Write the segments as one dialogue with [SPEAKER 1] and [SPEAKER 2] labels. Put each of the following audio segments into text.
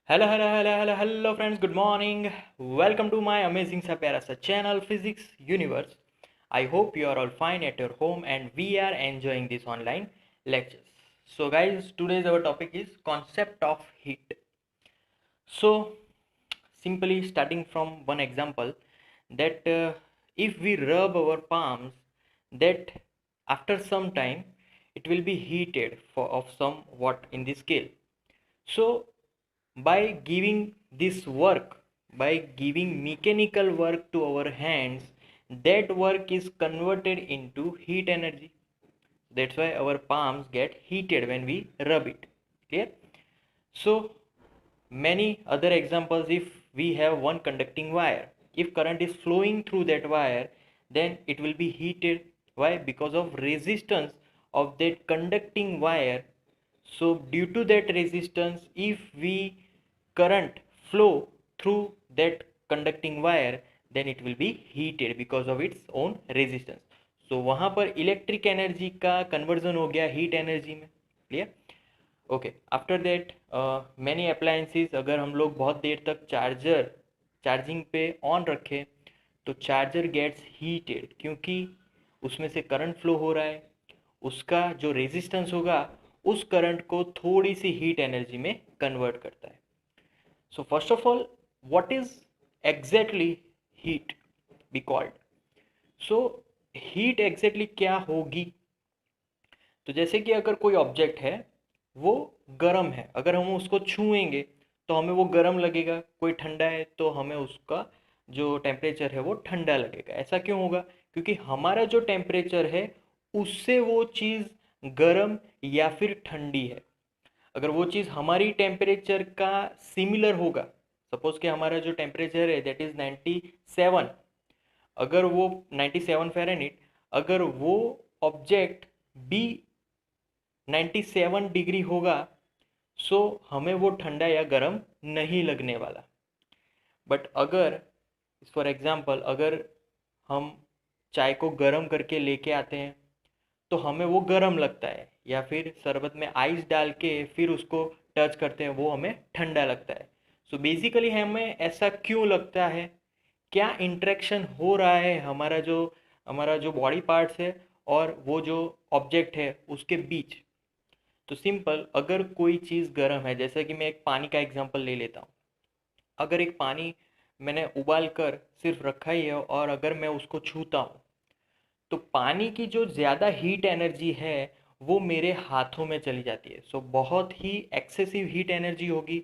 [SPEAKER 1] Hello friends, good morning. Welcome to my amazing sa pyara sa channel Physics Universe. I hope you are all fine at your home and we are enjoying this online lectures. So guys, today's our topic is concept of heat. So simply starting from one example that if we rub our palms, that after some time it will be heated for of somewhat in the scale. So by giving this work, by giving mechanical work to our hands, that work is converted into heat energy. That's why our palms get heated when we rub it. Clear? So many other examples, if we have one conducting wire, if current is flowing through that wire, then it will be heated. Why? Because of resistance of that conducting wire. So due to that resistance, if we current flow through that conducting wire, then it will be heated because of its own resistance. So वहां पर electric energy का conversion हो गया heat energy में. Clear? Okay. After that many appliances, अगर हम लोग बहुत देर तक चार्जिंग पे ऑन रखें तो चार्जर गेट्स हीटेड, क्योंकि उसमें से करंट फ्लो हो रहा है. उसका जो रेजिस्टेंस होगा उस करंट को थोड़ी सी हीट एनर्जी में कन्वर्ट करता है. So first of all, what is exactly heat be called? So heat exactly क्या होगी? तो जैसे कि अगर कोई ऑब्जेक्ट है वो गर्म है, अगर हम उसको छुएंगे तो हमें वो गर्म लगेगा. कोई ठंडा है तो हमें उसका जो टेम्परेचर है वो ठंडा लगेगा. ऐसा क्यों होगा? क्योंकि हमारा जो टेम्परेचर है उससे वो चीज़ गर्म या फिर ठंडी है. अगर वो चीज़ हमारी टेम्परेचर का सिमिलर होगा, सपोज कि हमारा जो टेम्परेचर है दैट इज़ 97, अगर वो 97 फ़ारेनहीट, अगर वो ऑब्जेक्ट भी 97 डिग्री होगा, सो हमें वो ठंडा या गर्म नहीं लगने वाला. बट अगर फॉर एग्ज़ाम्पल अगर हम चाय को गर्म करके लेके आते हैं तो हमें वो गर्म लगता है, या फिर शरबत में आइस डाल के फिर उसको टच करते हैं वो हमें ठंडा लगता है. सो बेसिकली हमें ऐसा क्यों लगता है? क्या इंटरेक्शन हो रहा है हमारा जो बॉडी पार्ट्स है और वो जो ऑब्जेक्ट है उसके बीच? तो सिंपल, अगर कोई चीज़ गर्म है, जैसे कि मैं एक पानी का एग्जांपल ले लेता हूँ. अगर एक पानी मैंने उबाल कर सिर्फ रखा ही है और अगर मैं उसको छूता हूँ तो पानी की जो ज़्यादा हीट एनर्जी है वो मेरे हाथों में चली जाती है. सो बहुत ही एक्सेसिव हीट एनर्जी होगी,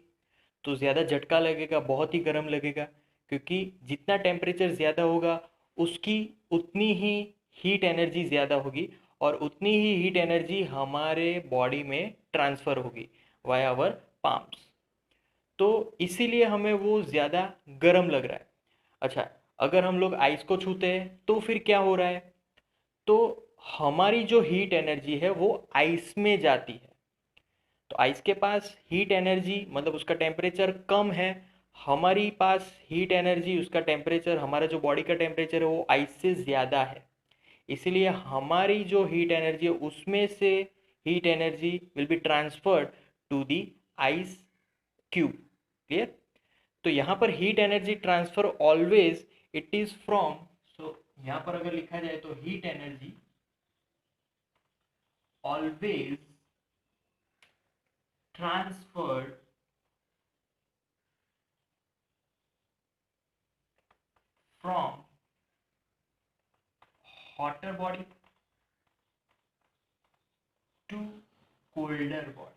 [SPEAKER 1] तो ज़्यादा झटका लगेगा, बहुत ही गर्म लगेगा. क्योंकि जितना टेम्परेचर ज़्यादा होगा उसकी उतनी ही हीट एनर्जी ज़्यादा होगी और उतनी ही हीट एनर्जी हमारे बॉडी में ट्रांसफ़र होगी वाया आवर पाम्स. तो इसीलिए हमें वो ज़्यादा गर्म लग रहा है. अच्छा, अगर हम लोग आइस को छूते हैं तो फिर क्या हो रहा है? तो हमारी जो हीट एनर्जी है वो आइस में जाती है. तो आइस के पास हीट एनर्जी मतलब उसका टेम्परेचर कम है, हमारी पास हीट एनर्जी, उसका टेम्परेचर, हमारा जो बॉडी का टेम्परेचर है वो आइस से ज़्यादा है. इसीलिए हमारी जो हीट एनर्जी है उसमें से heat energy will be transferred to the ice cube. Clear? तो यहाँ पर heat energy transfer always it is from, so यहाँ पर अगर लिखा जाए तो heat energy always transferred from hotter body to colder body.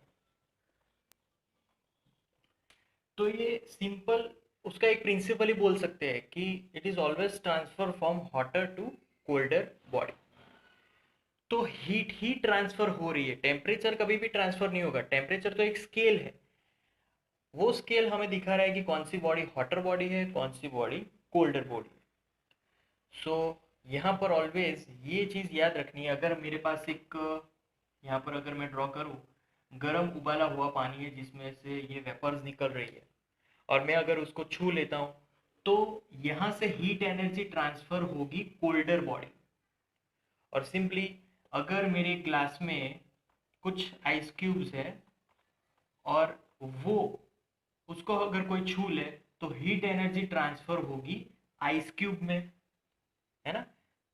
[SPEAKER 1] तो ये सिंपल उसका एक प्रिंसिपल ही बोल सकते हैं कि it is always transfer from hotter to colder body. तो हीट ही ट्रांसफर हो रही है, टेम्परेचर कभी भी ट्रांसफर नहीं होगा. टेम्परेचर तो एक स्केल है, वो स्केल हमें दिखा रहा है कि कौन सी बॉडी हॉटर बॉडी है, कौन सी बॉडी कोल्डर बॉडी है. सो यहाँ पर ऑलवेज ये चीज़ याद रखनी है. अगर मेरे पास एक यहाँ पर अगर मैं ड्रॉ करूँ, गर्म उबाला हुआ पानी है जिसमें से ये वेपर्स निकल रही है और मैं अगर उसको छू लेता हूँ तो यहाँ से हीट एनर्जी ट्रांसफर होगी कोल्डर बॉडी. और सिंपली अगर मेरे ग्लास में कुछ आइस क्यूब्स है और वो उस उसको अगर कोई छू ले तो हीट एनर्जी ट्रांसफर होगी आइस क्यूब में, है ना।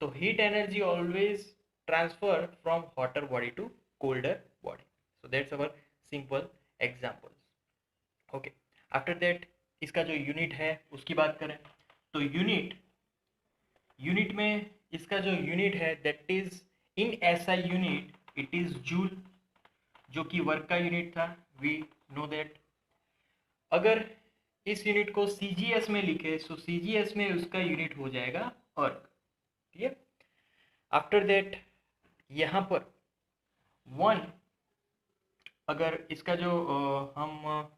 [SPEAKER 1] तो heat energy always transfer from hotter body to colder body. So that's our simple example. Okay, after that इसका जो यूनिट है उसकी बात करें तो यूनिट में इसका जो यूनिट है that is in SI unit it is joule, जो कि वर्क का यूनिट था, वी नो दैट. अगर इस यूनिट को सीजीएस में लिखे तो सीजीएस में उसका यूनिट हो जाएगा अर्क. ठीक है. आफ्टर दैट यहाँ पर वन, अगर इसका जो हम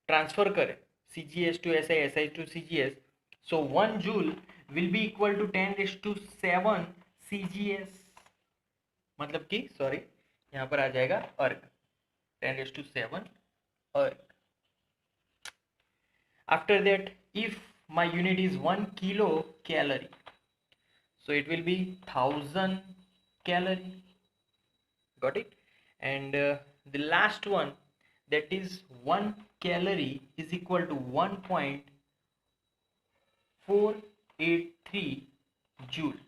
[SPEAKER 1] ट्रांसफर करें CgS to SI, SI to CgS, so 1 joule will be equal to 10⁷ CgS, मतलब कि सॉरी यहाँ पर आ जाएगा अर्क 10⁷ अर्क. After that if my unit is 1 kilocalorie, so it will be 1000 calorie. Got it? And the last one, that is 1 calorie is equal to 1.483 joule.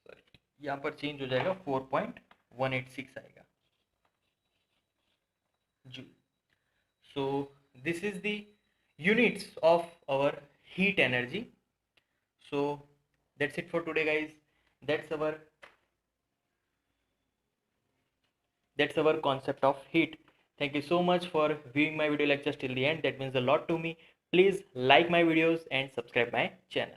[SPEAKER 1] Sorry, यहाँ पर change हो जाएगा 4.186 आएगा joule. So this is the units of our heat energy. So that's it for today, guys. That's our concept of heat. Thank you so much for viewing my video lectures till the end. That means a lot to me. Please like my videos and subscribe my channel.